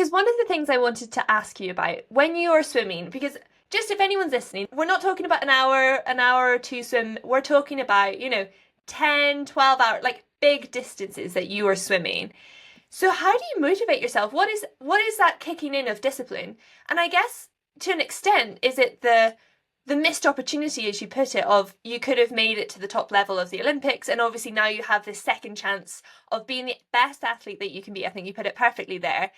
because one of the things I wanted to ask you about when you're swimming, because just if anyone's listening, we're not talking about an hour or two swim. We're talking about, 10, 12 hour, like big distances that you are swimming. So how do you motivate yourself? What is that kicking in of discipline? And I guess to an extent, is it the missed opportunity, as you put it, of you could have made it to the top level of the Olympics, and obviously now you have this second chance of being the best athlete that you can be. I think you put it perfectly there.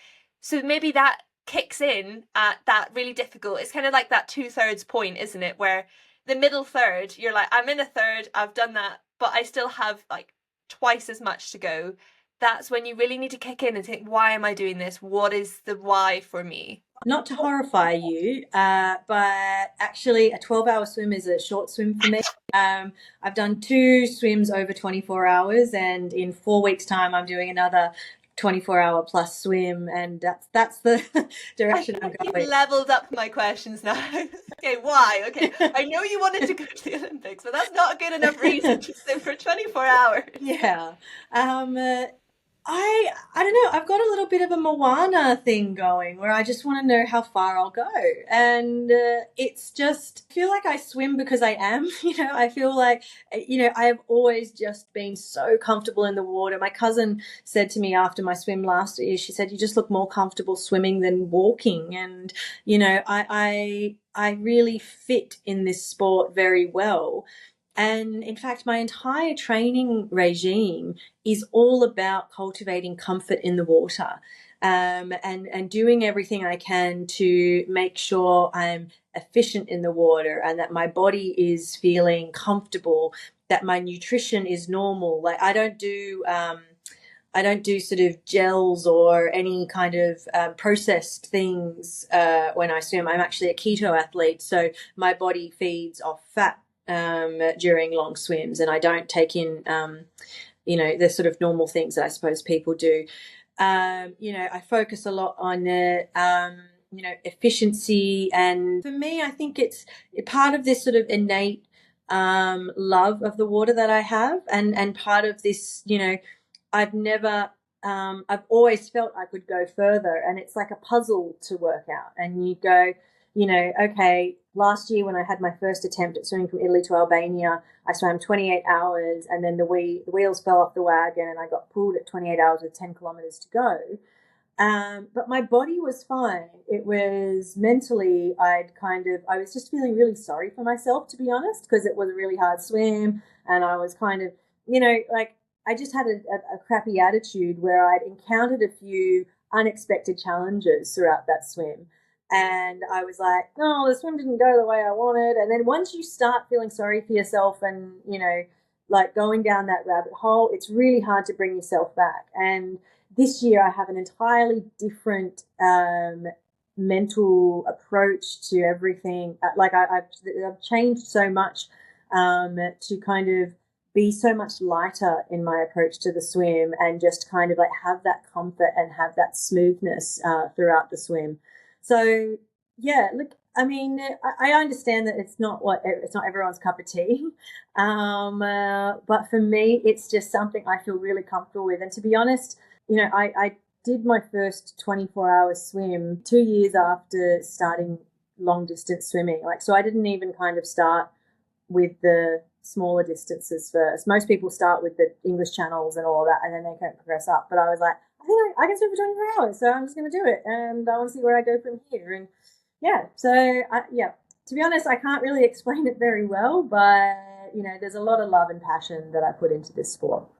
So maybe that kicks in at that really difficult. It's kind of like that 2/3 point, isn't it? Where the middle third, you're like, I'm in a third, I've done that, but I still have like twice as much to go. That's when you really need to kick in and think, why am I doing this? What is the why for me? Not to horrify you, but actually a 12-hour swim is a short swim for me. I've done two swims over 24 hours, and in 4 weeks' time, I'm doing another 24-hour plus swim, and that's the I direction feel I'm like you've going. leveled up my questions now. Okay, why? Okay, I know you wanted to go to the Olympics, but that's not a good enough reason to swim for 24 hours. Yeah. Um, uh, I don't know. I've got a little bit of a Moana thing going where I just want to know how far I'll go, and it's just I feel like I swim because I am. I feel like I have always just been so comfortable in the water. My cousin said to me after my swim last year, she said, "You just look more comfortable swimming than walking," and I really fit in this sport very well. And in fact, my entire training regime is all about cultivating comfort in the water, and doing everything I can to make sure I'm efficient in the water and that my body is feeling comfortable, that my nutrition is normal. Like I don't do sort of gels or any kind of processed things when I swim. I'm actually a keto athlete, so my body feeds off fat during long swims, and I don't take in, the sort of normal things that I suppose people do. I focus a lot on efficiency, and for me, I think it's part of this sort of innate love of the water that I have, and part of this, I've never, I've always felt I could go further, and it's like a puzzle to work out. And you go, okay, last year when I had my first attempt at swimming from Italy to Albania, I swam 28 hours, and then the wheels fell off the wagon, and I got pulled at 28 hours with 10 kilometers to go. But my body was fine. It was mentally, I was just feeling really sorry for myself, to be honest, because it was a really hard swim. And I was kind of, like, I just had a crappy attitude where I'd encountered a few unexpected challenges throughout that swim. And I was like, oh, the swim didn't go the way I wanted. And then once you start feeling sorry for yourself and, like going down that rabbit hole, it's really hard to bring yourself back. And this year I have an entirely different mental approach to everything. Like I've changed so much to kind of be so much lighter in my approach to the swim, and just kind of like have that comfort and have that smoothness throughout the swim. So yeah, look, I mean, I understand that it's not everyone's cup of tea, but for me, it's just something I feel really comfortable with. And to be honest, I did my first 24-hour swim 2 years after starting long distance swimming. Like, so I didn't even kind of start with the smaller distances first. Most people start with the English channels and all of that, and then they can progress up. But I was like, I think I can swim for 24 hours, so I'm just going to do it, and I want to see where I go from here. And yeah, so to be honest, I can't really explain it very well, but there's a lot of love and passion that I put into this sport.